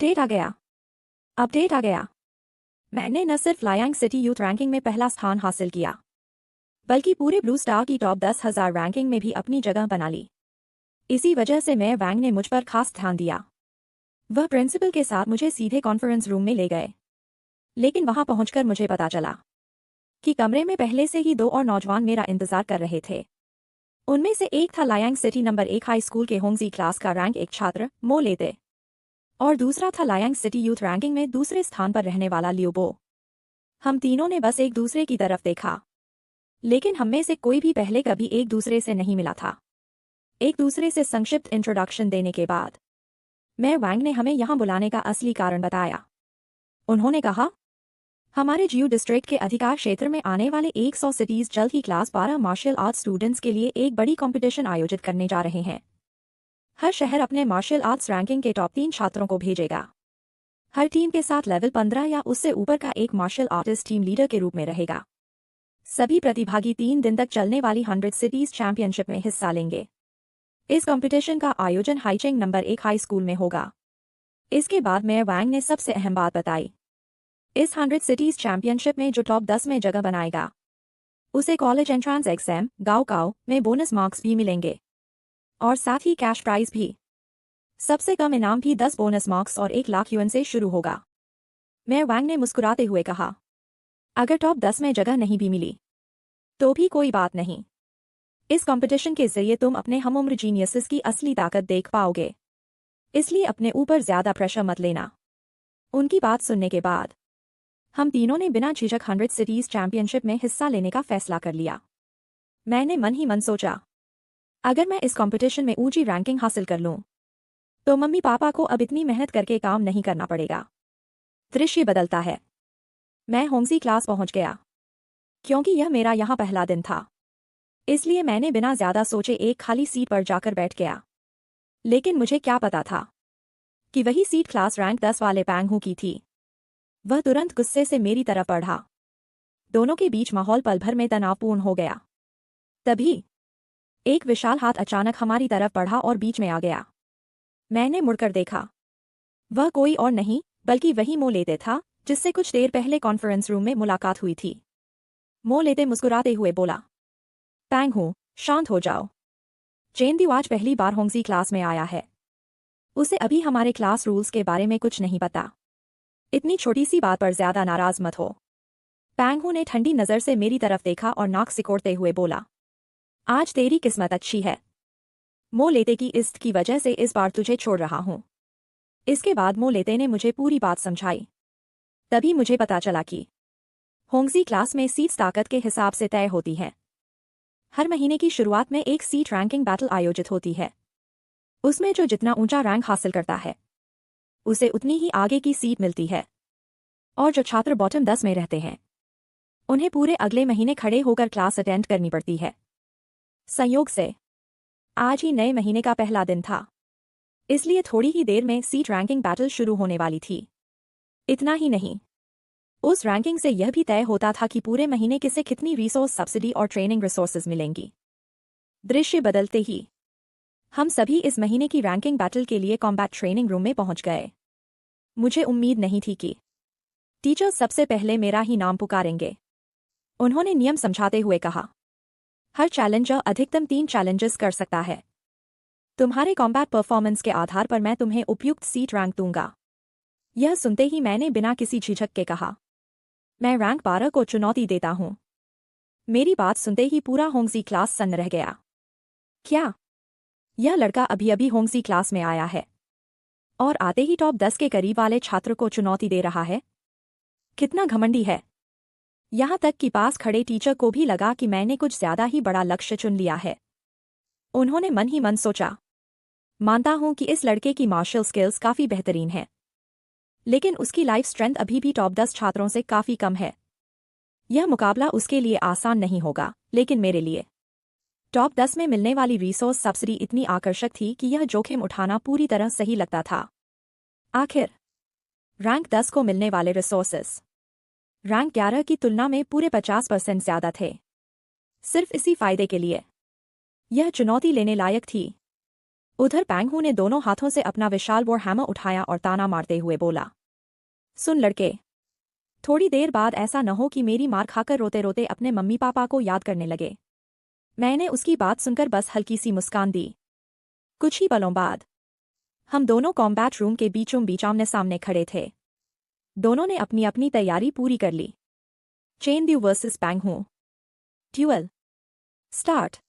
Update आ गया। Update आ गया। मैंने न सिर्फ लायांग सिटी यूथ रैंकिंग में पहला स्थान हासिल किया, बल्कि पूरे ब्लू स्टार की टॉप 10,000 रैंकिंग में भी अपनी जगह बना ली। इसी वजह से मेयर वैंग ने मुझ पर खास ध्यान दिया। वह प्रिंसिपल के साथ मुझे सीधे कॉन्फ्रेंस रूम में ले गए। लेकिन वहां पहुंचकर मुझे पता चला कि कमरे में पहले से ही 2 और नौजवान मेरा इंतजार कर रहे थे। उनमें से एक था लायांग सिटी नंबर 1 हाई स्कूल के होंगजी क्लास का रैंक 1 छात्र मो लेते, और दूसरा था लायांग सिटी यूथ रैंकिंग में दूसरे स्थान पर रहने वाला लियोबो। हम तीनों ने बस एक दूसरे की तरफ देखा, लेकिन हम में से कोई भी पहले कभी एक दूसरे से नहीं मिला था। एक दूसरे से संक्षिप्त इंट्रोडक्शन देने के बाद मेयर वैंग ने हमें यहां बुलाने का असली कारण बताया। उन्होंने कहा, हमारे जियो डिस्ट्रिक्ट के अधिकार क्षेत्र में आने वाले 100 सिटीज जल्द ही क्लास 12 मार्शल आर्ट्स स्टूडेंट्स के लिए एक बड़ी कंपटीशन आयोजित करने जा रहे हैं। हर शहर अपने मार्शल आर्ट्स रैंकिंग के टॉप 3 छात्रों को भेजेगा। हर टीम के साथ लेवल 15 या उससे ऊपर का एक मार्शल आर्टिस्ट टीम लीडर के रूप में रहेगा। सभी प्रतिभागी 3 दिन तक चलने वाली 100 सिटीज चैंपियनशिप में हिस्सा लेंगे। इस कंपटीशन का आयोजन हाईचेंग नंबर 1 हाई स्कूल में होगा। इसके बाद मेयर वैंग ने सबसे अहम बात बताई। इस 100 सिटीज चैंपियनशिप में जो टॉप 10 में जगह बनाएगा, उसे कॉलेज एंट्रांस एग्जाम गाओ में बोनस मार्क्स भी मिलेंगे, और साथ ही कैश प्राइज भी। सबसे कम इनाम भी 10 बोनस मार्क्स और 1 लाख युएन से शुरू होगा। मेयर वैंग ने मुस्कुराते हुए कहा, अगर टॉप 10 में जगह नहीं भी मिली तो भी कोई बात नहीं। इस कंपटीशन के जरिए तुम अपने हमउम्र जीनियसेस की असली ताकत देख पाओगे, इसलिए अपने ऊपर ज्यादा प्रेशर मत लेना। उनकी बात सुनने के बाद हम तीनों ने बिना झिझक 100 सिटीज चैंपियनशिप में हिस्सा लेने का फैसला कर लिया। मैंने मन ही मन सोचा, अगर मैं इस कंपटीशन में ऊंची रैंकिंग हासिल कर लूं, तो मम्मी पापा को अब इतनी मेहनत करके काम नहीं करना पड़ेगा। दृश्य बदलता है। मैं होंगजी क्लास पहुंच गया। क्योंकि यह मेरा यहां पहला दिन था, इसलिए मैंने बिना ज्यादा सोचे एक खाली सीट पर जाकर बैठ गया। लेकिन मुझे क्या पता था कि वही सीट क्लास रैंक 10 वाले पैंग हू की थी। वह तुरंत गुस्से से मेरी तरफ बढ़ा। दोनों के बीच माहौल पल भर में तनावपूर्ण हो गया। तभी एक विशाल हाथ अचानक हमारी तरफ बढ़ा और बीच में आ गया। मैंने मुड़कर देखा। वह कोई और नहीं बल्कि वही मो लेते था, जिससे कुछ देर पहले कॉन्फ्रेंस रूम में मुलाकात हुई थी। मो लेते मुस्कुराते हुए बोला, पैंग हू, शांत हो जाओ। चेन दियो आज पहली बार होंगजी क्लास में आया है। उसे अभी हमारे क्लास रूल्स के बारे में कुछ नहीं पता। इतनी छोटी सी बात पर ज्यादा नाराज मत हो। पैंग हू ने ठंडी नजर से मेरी तरफ देखा और नाक सिकोड़ते हुए बोला, आज तेरी किस्मत अच्छी है। मो लेते की इस्त की वजह से इस बार तुझे छोड़ रहा हूं। इसके बाद मो लेते ने मुझे पूरी बात समझाई। तभी मुझे पता चला कि होंगजी क्लास में सीट्स ताकत के हिसाब से तय होती है। हर महीने की शुरुआत में एक सीट रैंकिंग बैटल आयोजित होती है। उसमें जो जितना ऊंचा रैंक हासिल करता है, उसे उतनी ही आगे की सीट मिलती है। और जो छात्र बॉटम 10 में रहते हैं, उन्हें पूरे अगले महीने खड़े होकर क्लास अटेंड करनी पड़ती है। संयोग से आज ही नए महीने का पहला दिन था, इसलिए थोड़ी ही देर में सीट रैंकिंग बैटल शुरू होने वाली थी। इतना ही नहीं, उस रैंकिंग से यह भी तय होता था कि पूरे महीने किसे कितनी रिसोर्स सब्सिडी और ट्रेनिंग रिसोर्सेज मिलेंगी। दृश्य बदलते ही हम सभी इस महीने की रैंकिंग बैटल के लिए कॉम्बैट ट्रेनिंग रूम में पहुंच गए। मुझे उम्मीद नहीं थी कि टीचर सबसे पहले मेरा ही नाम पुकारेंगे। उन्होंने नियम समझाते हुए कहा, हर चैलेंजर अधिकतम 3 चैलेंजेस कर सकता है। तुम्हारे कॉम्बैट परफॉर्मेंस के आधार पर मैं तुम्हें उपयुक्त सीट रैंक दूंगा। यह सुनते ही मैंने बिना किसी झिझक के कहा, मैं रैंक 12 को चुनौती देता हूं। मेरी बात सुनते ही पूरा होंगजी क्लास सन्न रह गया। क्या यह लड़का अभी अभी होंगजी क्लास में आया है और आते ही टॉप 10 के करीब वाले छात्र को चुनौती दे रहा है? कितना घमंडी है। यहां तक कि पास खड़े टीचर को भी लगा कि मैंने कुछ ज्यादा ही बड़ा लक्ष्य चुन लिया है। उन्होंने मन ही मन सोचा, मानता हूं कि इस लड़के की मार्शल स्किल्स काफी बेहतरीन है, लेकिन उसकी लाइफ स्ट्रेंथ अभी भी टॉप 10 छात्रों से काफी कम है। यह मुकाबला उसके लिए आसान नहीं होगा, लेकिन मेरे लिए टॉप 10 में मिलने वाली रिसोर्स सब्सिडी इतनी आकर्षक थी कि यह जोखिम उठाना पूरी तरह सही लगता था। आखिर रैंक 10 को मिलने वाले रिसोर्सेस रैंक 11 की तुलना में पूरे 50% ज्यादा थे। सिर्फ इसी फायदे के लिए यह चुनौती लेने लायक थी। उधर पैंगहू ने दोनों हाथों से अपना विशाल वॉर हैमर उठाया और ताना मारते हुए बोला, सुन लड़के, थोड़ी देर बाद ऐसा न हो कि मेरी मार खाकर रोते रोते अपने मम्मी पापा को याद करने लगे। मैंने उसकी बात सुनकर बस हल्की सी मुस्कान दी। कुछ ही पलों बाद हम दोनों कॉम्बैट रूम के बीचों बीच आमने सामने खड़े थे। दोनों ने अपनी अपनी तैयारी पूरी कर ली। चेनड्यू वर्सेस पैंगहू। Duel start.